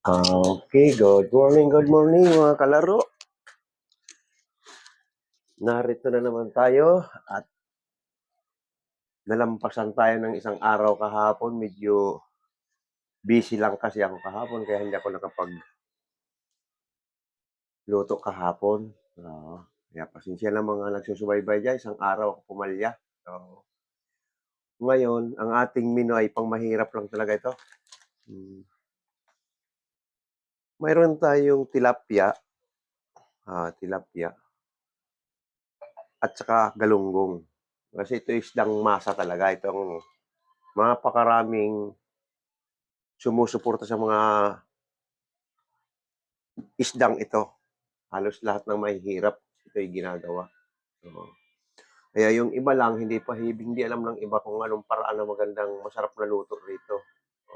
Okay, good morning mga kalaro. Narito na naman tayo at nalampasan tayo ng isang araw kahapon. Medyo busy lang kasi ako kahapon kaya hindi ako nakapagluto kahapon. Oo. Kaya pasensya na mga nagsusubaybay dyan, isang araw ako pumalya. So, ngayon, ang ating menu ay pangmahirap lang talaga ito. Mayroon tayong tilapia at saka galunggong. Kasi ito isdang masa talaga. Itong napakaraming sumusuporta sa mga isdang ito. Halos lahat ng mahihirap, ito ay ginagawa. So, kaya yung iba lang, hindi alam ng iba kung anong paraan na magandang masarap na luto rito. So,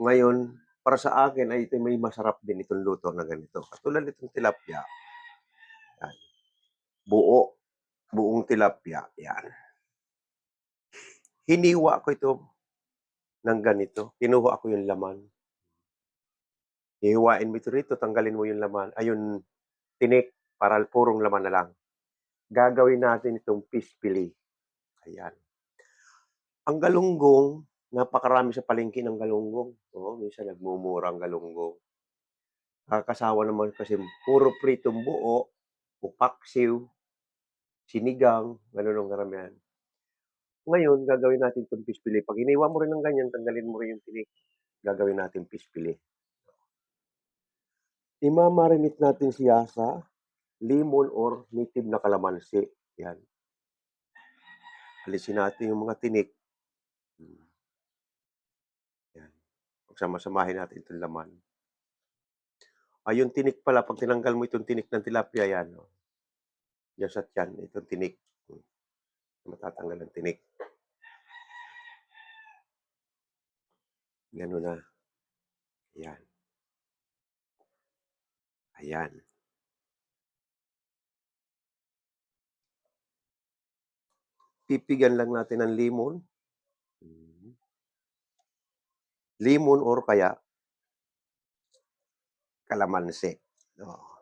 ngayon, para sa akin ay ito may masarap din itong luto na ganito. Katulad nitong tilapia. Yan. Buong tilapia. Yan. Hiniwa ko ito ng ganito. Kinuha ko yung laman. Hihiwain mo ito rito, tanggalin mo yung laman. Ayun, tinik, para purong laman na lang. Gagawin natin itong fish fillet. Ayan. Ang galunggong, napakarami sa palengke ng galunggong. Oo, minsan nagmumura ang galunggong. Nakakasawa naman kasi puro pritong buo, o paksiw, sinigang, gano'n ang karamihan. Ngayon, gagawin natin itong fish fillet. Pag iniwan mo rin ng ganyan, tanggalin mo rin yung tinik. Gagawin natin fish fillet. Imamarinate natin siya sa lemon or native na kalamansi. Yan. Alisin natin yung mga tinik. Yan. Pagsama-samahin natin itong laman. Yung tinik pala, pag tinanggal mo itong tinik ng tilapia, yan. Oh. Yan sa tiyan, itong tinik. Matatanggal ang tinik. Gano'n na. Yan. Ayan. Pipigan lang natin ng lemon. Lemon or kaya kalamansi. Oh.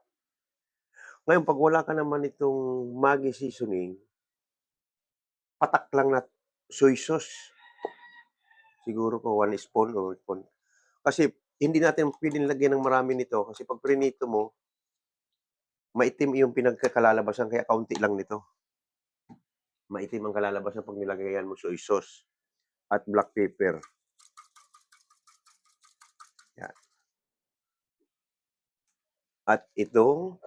Ngayon, pag wala ka naman itong Maggi seasoning, patak lang na soy sauce. Siguro po 1 spoon o spoon. Kasi hindi natin pwedeng lagyan ng marami nito kasi pag prinito mo, maitim yung pinagkakalalabasan kaya kaunti lang nito. Maitim ang kalalabasan pag nilagayan mo soy sauce at black pepper. Yan. At itong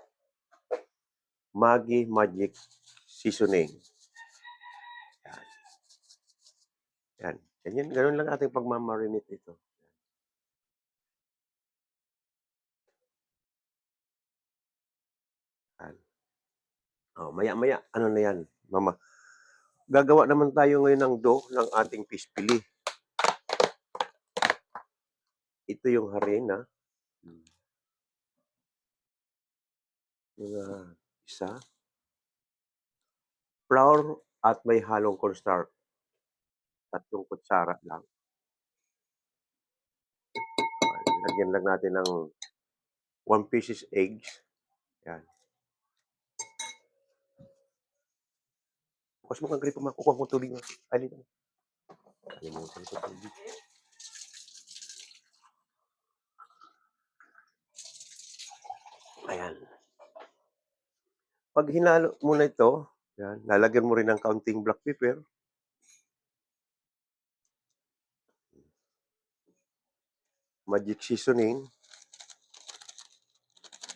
Maggi Magic Seasoning. Yan. Yan. Ganyan, ganun lang ating pagmamarinate ito. Yan. Oh, maya-maya, ano na yan, mama. Gagawa naman tayo ngayon ng dough ng ating fish fillet. Ito yung harina. Mga isa. Flour at may halong cornstarch. 3 kutsara lang. Lagyan lang natin ng 1 pieces eggs. Yan. Bukas mo kang gripo, makukuha mo tubig mo. Ay, dito. Kalimutan ko tubig. Ayan. Pag hinalo mo na ito, yan, lalagyan mo rin ng kaunting black pepper. Magic seasoning.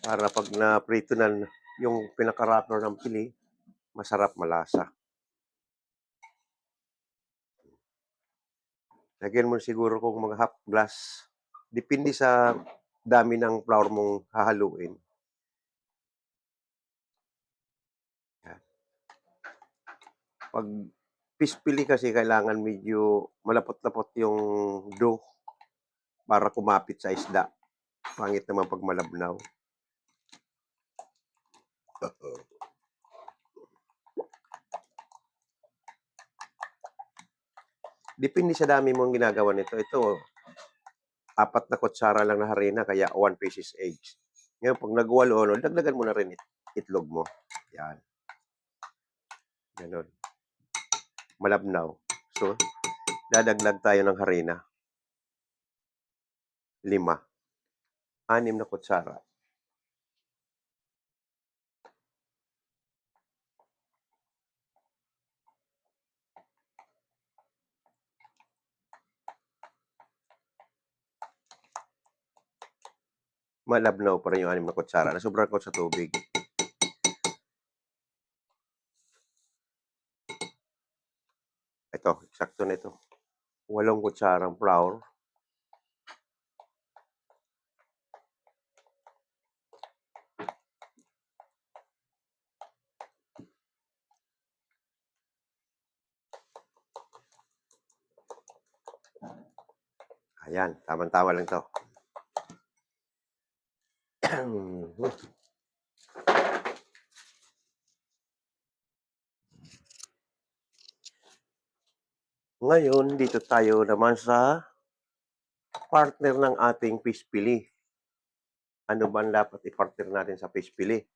Para pag na-prito na yung pinaka-wrapper ng pili, masarap, malasa. Lagyan mo siguro kung mga half glass. Depende sa dami ng flour mong hahaluin. Yan. Pag fish fillet kasi kailangan medyo malapot-lapot yung dough para kumapit sa isda. Pangit naman pag malabnaw. Depende sa dami mong ginagawa nito. Ito, 4 na kutsara lang na harina kaya 1 pieces eggs. Ngayon 'pag nagwalo, dagdagan mo na rin itlog mo, 'yan, gano'n. Malabnaw. So, dadagdag tayo ng harina, 5, 6 na kutsara. Malabnaw pa rin yung 6 na kutsara, nasobrahan ko sa tubig. Ito, eksakto na ito, 8 kutsarang flour. Ayan, tamang-tama lang 'to. Ngayon, dito tayo naman sa partner ng ating fish fillet. Ano ba ang dapat i-partner natin sa fish fillet?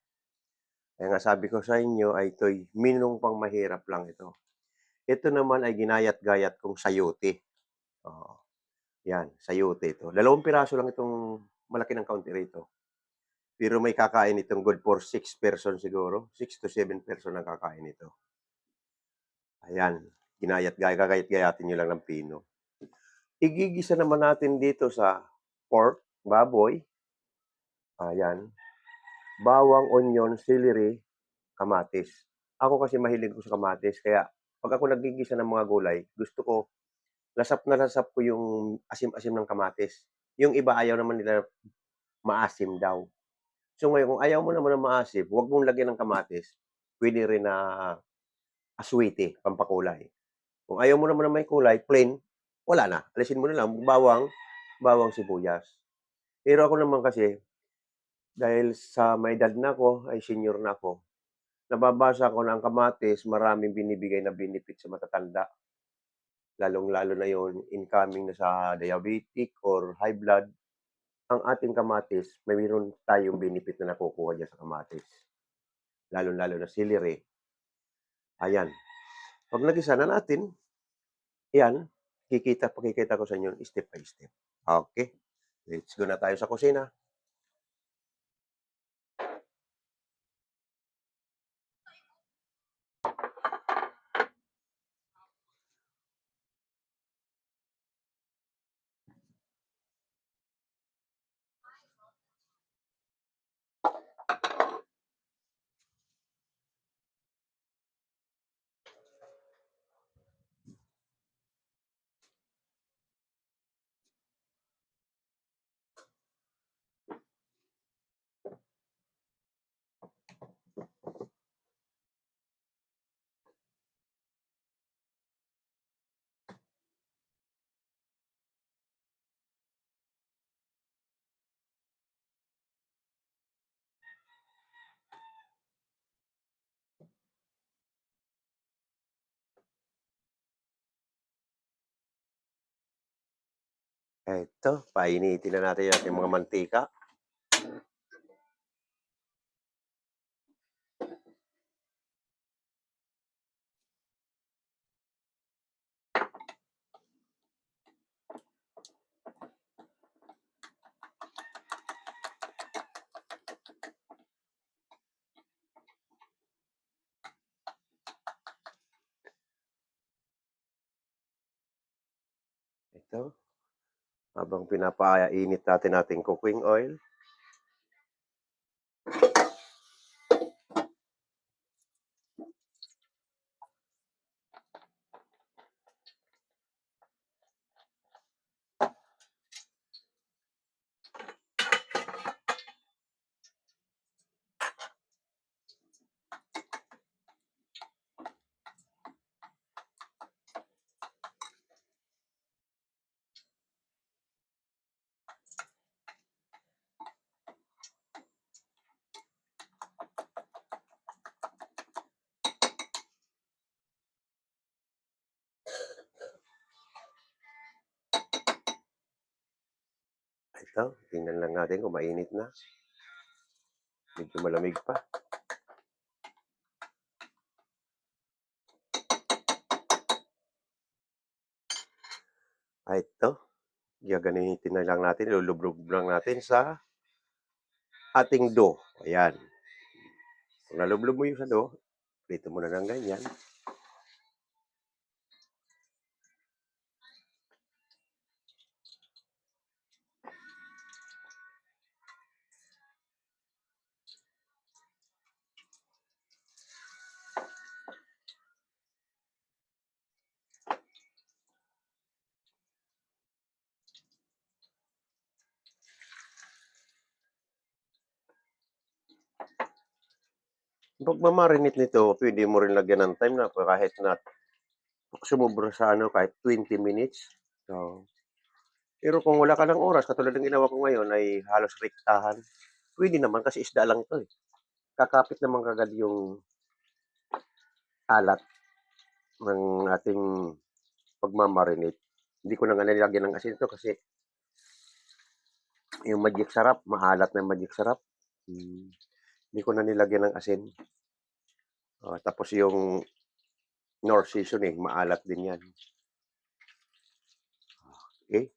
Kaya nga sabi ko sa inyo ay ito'y minong pangmahirap lang ito. Ito naman ay ginayat-gayat kong sayote. Oo, 'yan, sayote ito. 2 piraso lang itong malaki ng kaunti rito. Pero may kakain itong good for 6 person siguro, 6 to 7 person ang kakain nito. Ayan, gagayat-gayatin niyo lang ng pino. Igigisa naman natin dito sa pork, baboy, ayan, bawang, onion, celery, kamatis. Ako kasi mahilig ko sa kamatis kaya 'pag ako naggigisa ng mga gulay, gusto ko lasap na lasap ko yung asim-asim ng kamatis. Yung iba ayaw naman nila maasim daw. So ngayon kung ayaw mo naman ng maasim, huwag mong lagyan ng kamatis, puwede rin na aswete, pampakulay. Kung ayaw mo naman ng may kulay, plain, wala na, alisin mo na lang bawang, sibuyas. Pero ako naman kasi, dahil sa may edad na ako, ay senior na ako, nababasa ko na ang kamatis maraming binibigay na benefit sa matatanda. Lalong-lalo na yon incoming na sa diabetic or high blood, ang ating kamatis mayroon tayong benefit na nakukuha diyan sa kamatis. Lalong-lalo na celery, ayan. 'Pag nagisa na natin, 'yan, pakikita ko sa inyo step by step. Okay, let's go na tayo sa kusina. Eto, painitin na natin yung ating mga mantika. Ito, habang pinapainit natin ating cooking oil. Ito, tingnan lang natin kung mainit na. Medyo malamig pa. Ito, gaganitin na lang natin, ilulublob lang natin sa ating dough. Ayan. Kung nalublob mo yung sa dough, prito mo na ng ganyan. 'Yung pagma-marinate nito, puwede mo rin lagyan ng time na kahit na sumobra sa kahit 20 minutes. So, pero kung wala ka ng oras katulad ng ginawa ko ngayon ay halos rektahan, puwede naman kasi isda lang 'to, eh. Kakapit naman kaagad yung alat ng ating pagma-marinate. Hindi ko na nga nilagyan ng asin 'to kasi yung Magic Sarap, maalat na Magic Sarap. Hindi ko na nilagyan ng asin. Tapos yung Knorr seasoning, maalat din 'yan. Okey.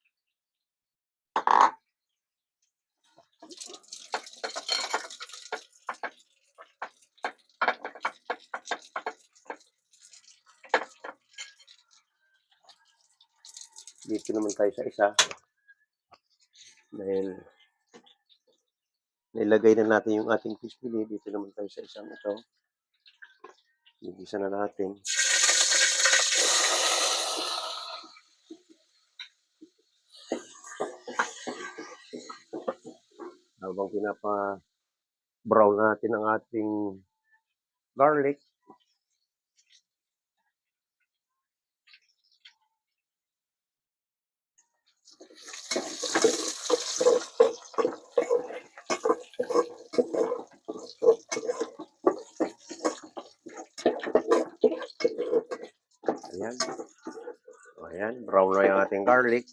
Dito naman tayo sa isa. Dahil nailagay na natin yung ating fish fillet, dito naman tayo sa isang ito. Gigisa na natin. Habang pinapa-brown natin ang ating garlic, ayan. Ayan, brown na yung ating garlic.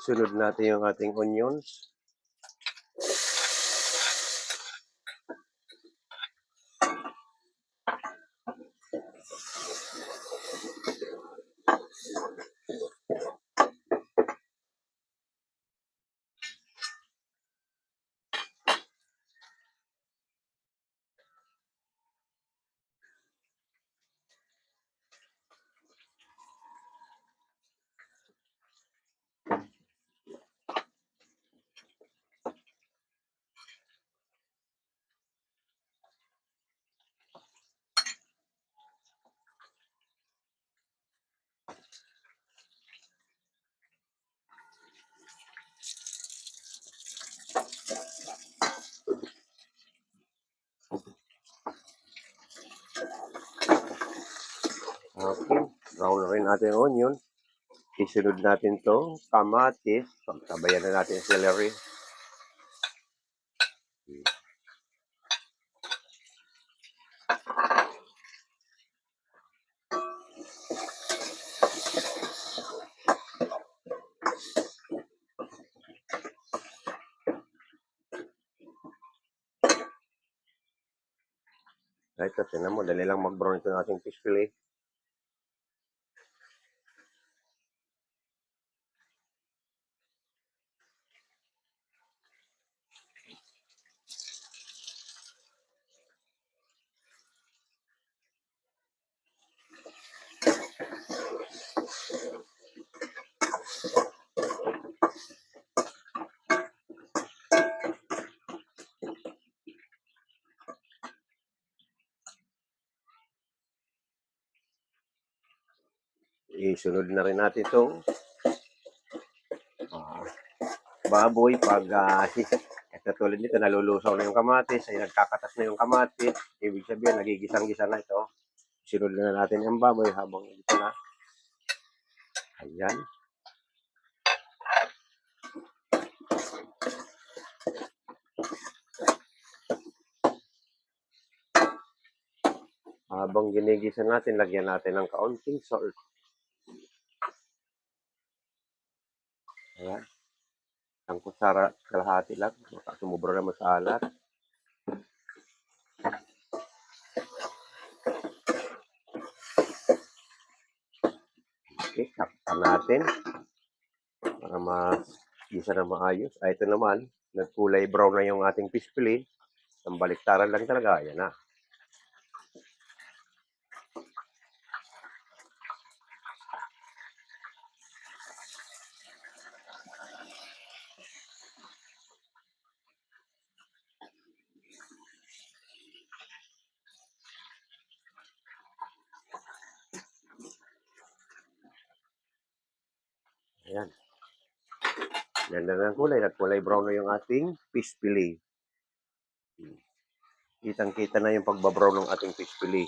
Sunod natin yung ating onions. Okay, brown na rin natin yung onion. Isunod natin to kamatis. Pagsabayan na natin yung celery. Ito, tinan mo, dali lang mag-brown ito ng ating fish fillet. Isunod na rin natin itong baboy pag katulad nito nalulusaw na yung kamatis, ay nagkakatas na yung kamatis, ibig sabihin nagigisang-gisa na ito. Sunod na natin yung baboy habang ito na. Ayan. Habang ginigisa natin, lagyan natin ng kaunting salt. Ayan. Isang kutsara at kalahati lang, baka sumobra naman sa alat. Okay, takpan natin para mas-gisa na maayos. Ito naman, nagkulay brown na yung ating fish fillet. Ang baliktaran lang talaga, ayan na. Ayan. Ganda na ng kulay. Nagkulay brown na yung ating fish fillet. Kitang-kita na yung pagbabrown ng ating fish fillet.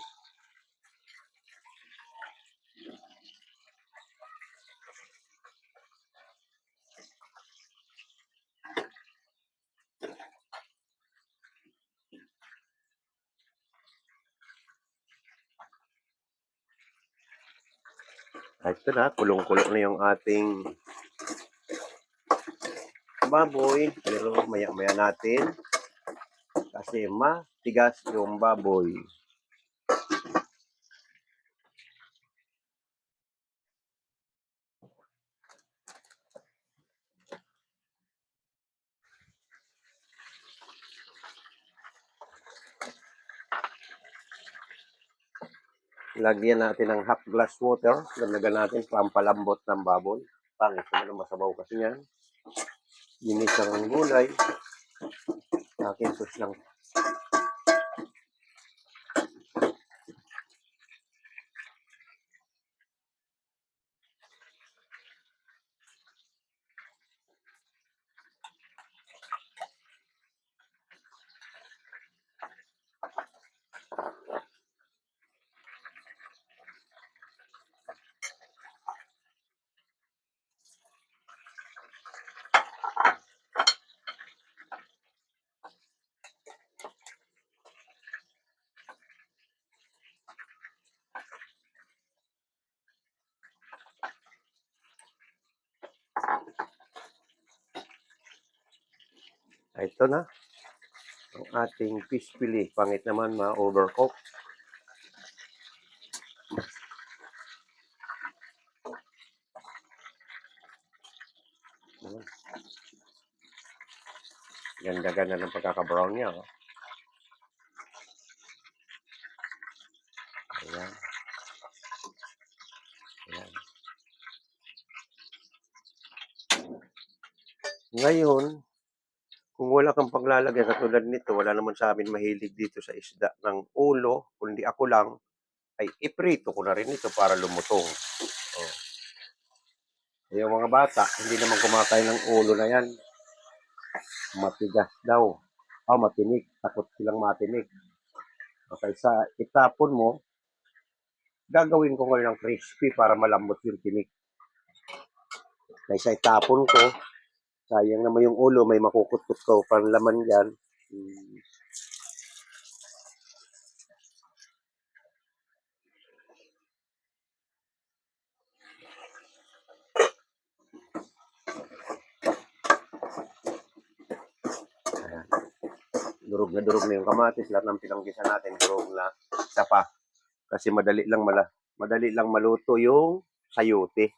Ito na, kulong-kulong na yung ating baboy. Pero maya-maya natin kasi matigas yung baboy. Lagyan natin ng half glass water. Lagyan natin pampalambot ng baboy. Pangit naman masabaw kasi yan. Ginis ang gulay. Akin sus lang. Ito na. Ang ating fish fillet. Pangit naman ma-overcook. Ganda-ganda ng pagkaka-brown niya. Oh. Ayan. Ayan. Ngayon, kung wala kang paglalagay katulad nito, wala naman sa amin mahilig dito sa isda ng ulo, kundi ako lang, ay iprito ko na rin ito para lumutong. Oh. Yung mga bata, hindi naman kumakain ng ulo na yan. Matigas daw. Matinik. Takot silang matinik. Okay, sa itapon mo, gagawin ko ngayon ng crispy para malambot yung tinik. Kaysa itapon ko, sayang naman yung ulo, may makukutkot ko pang laman dyan. Ayan. Durog na yung kamatis, lahat ng pinanggisa natin, durog na isa pa. Kasi madali lang maluto yung sayote.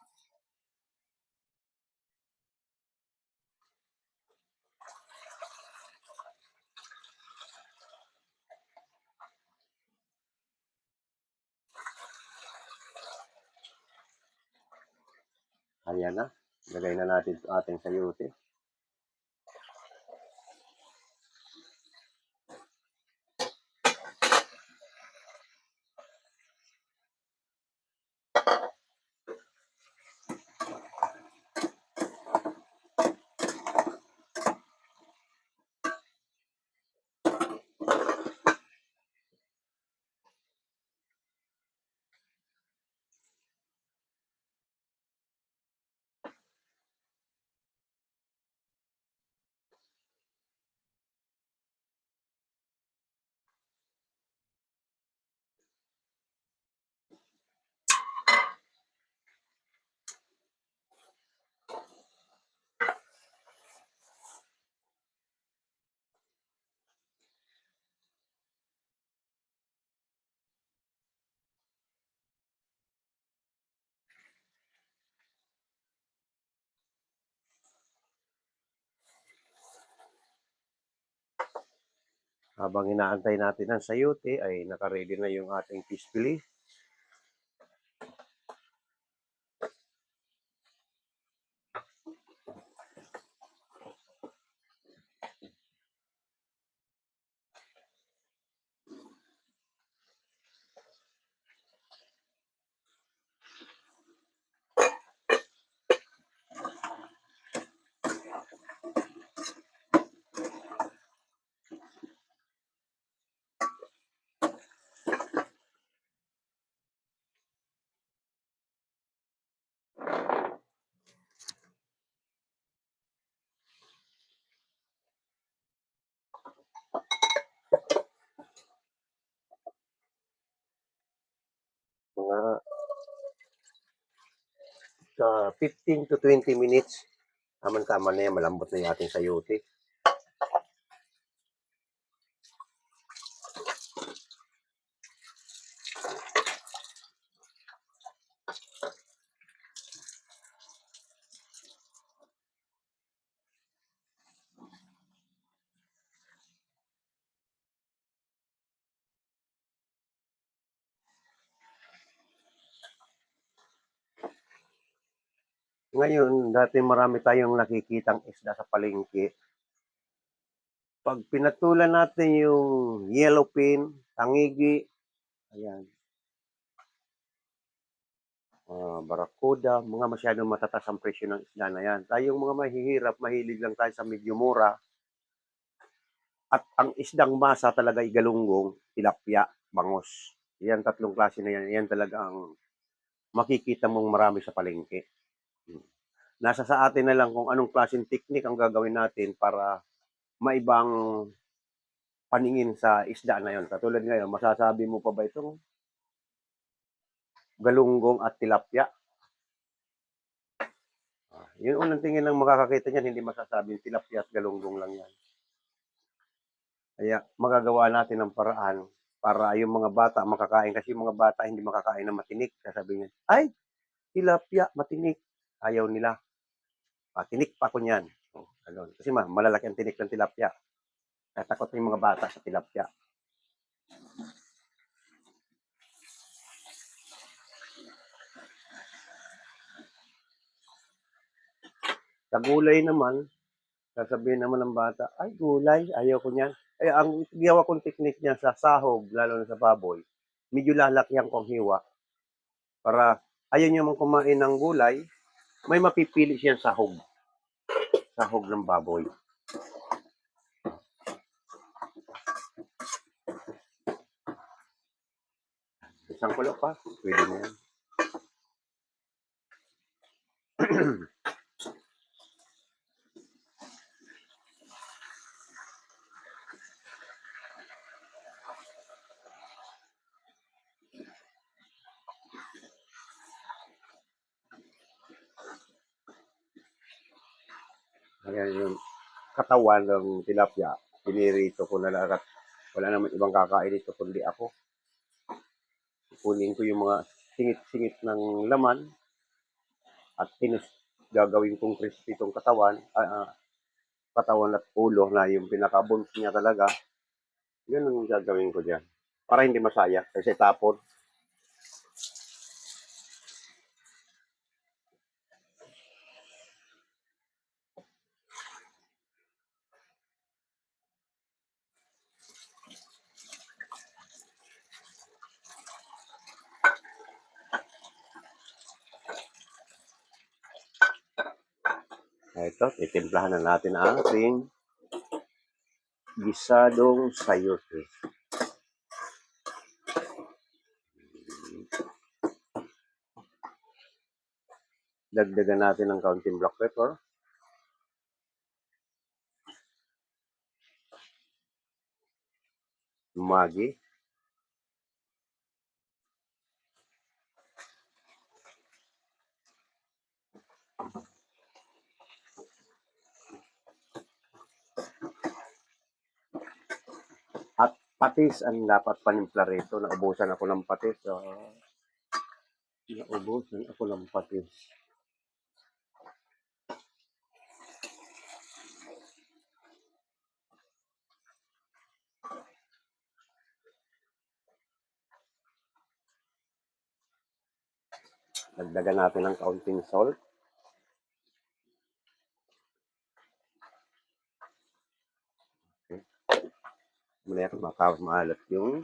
Ayan na. Lagay na natin ito ating sayote. Habang inaantay natin ang sayote ay naka-ready na yung ating fish fillet. Mga 15 to 20 minutes. Tama-tama na yan, malambot na yung ating sayote. Ngayon, dati marami tayong nakikitang isda sa palengke. Pag pinatulan natin yung yellowfin, tangigi, ayan, barakuda, mga masyadong matatas ang presyo ng isda na yan. Tayong mga mahihirap, mahilig lang tayo sa medyo mura. At ang isdang masa talaga ay galunggong, tilapia, bangos. Yan, tatlong klase na yan. Yan talaga ang makikita mong marami sa palengke. Nasa sa atin na lang kung anong klaseng teknik ang gagawin natin para maibang paningin sa isda na yon. Katulad ngayon, masasabi mo pa ba itong galunggong at tilapia? Yung unang tingin lang makakakita niyan, hindi masasabing tilapia at galunggong lang yan. Kaya magagawa natin ng paraan para yung mga bata makakain. Kasi yung mga bata hindi makakain ng matinik. Sasabihin niya, ay, tilapia, matinik. Ayaw nila. Tinik pa ko niyan. Kasi malalaki ang tinik ng tilapia. Kaya takot yung mga bata sa tilapia. Sa gulay naman, sasabihin naman ng bata, ay gulay, ayaw ko niyan. Ay, ang ginawa kong teknik niya sa sahog, lalo na sa baboy, medyo lalakyan kong hiwa para ayaw niya man kumain ng gulay, may mapipili siyang sahog. Sahog ng baboy. Isang kulo pa, pwede na yan. Ayan yung katawan ng tilapia, pinirito ko na lang at wala naman ibang kakain ito kundi ako. Kunin ko yung mga singit-singit ng laman at gagawin kong crispy itong katawan at ulo na yung pinaka-bones niya talaga. Yun ang gagawin ko dyan. Para hindi masaya kasi tapon. Ito, titimplahan na natin ang ating gisadong sayote. Dagdagan natin ng kaunting black pepper. Magi. At patis ang dapat panimpla rito. Naubusan ako ng patis. Naubusan ako ng patis. Dagdagan natin ng kaunting salt. Okay. Mamaya maalat yung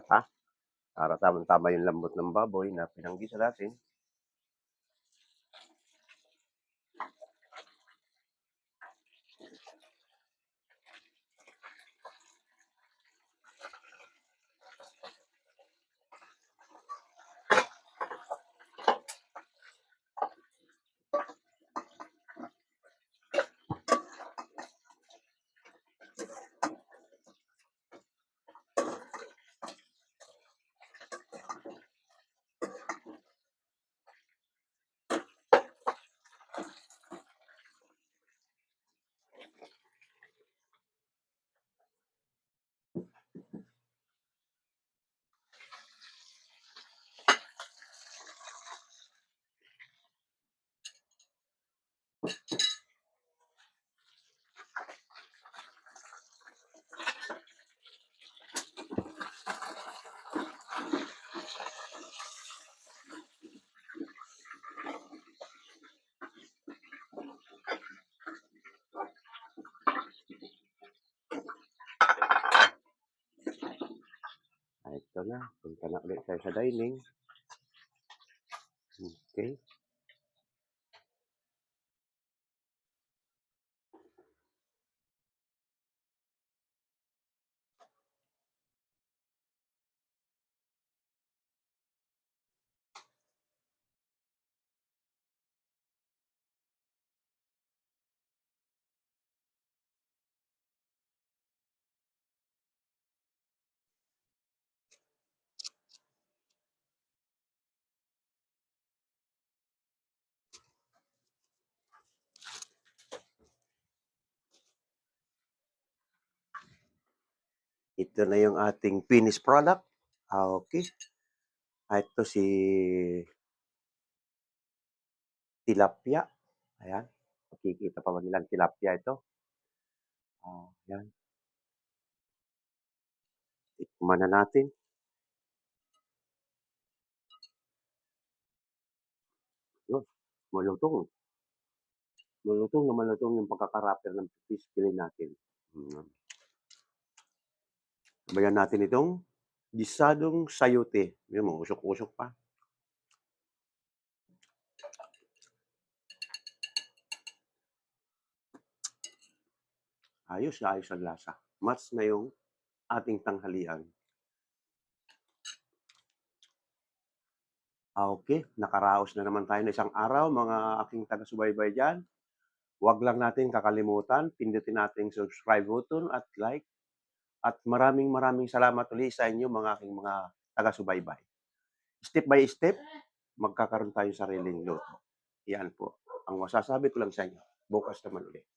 saka para tamang-tama yung lambot ng baboy na pinanggisa natin. Ito na, punta na ulit tayo sa dining. Okay. Ito na yung ating finished product. Okay. Ito si tilapia. Ayan. Makikita pa ba nilang tilapia ito? Yan. Tikman na natin. Yun, malutong. Malutong na malutong yung pagkaka-wrapper ng fish fillet natin. Sabayan natin itong gisadong sayote. Yun mo, usok-usok pa. Ayos na ayos ang lasa. Match na yung ating tanghalian. Okay, nakaraos na naman tayo ng isang araw, mga aking taga-subaybay diyan. Huwag lang natin kakalimutan, pindutin natin subscribe button at like. At maraming salamat ulit sa inyo mga aking mga taga-subaybay. Step by step, magkakaroon tayo sariling luto. Yan po. Ang masasabi ko lang sa inyo, bukas naman ulit.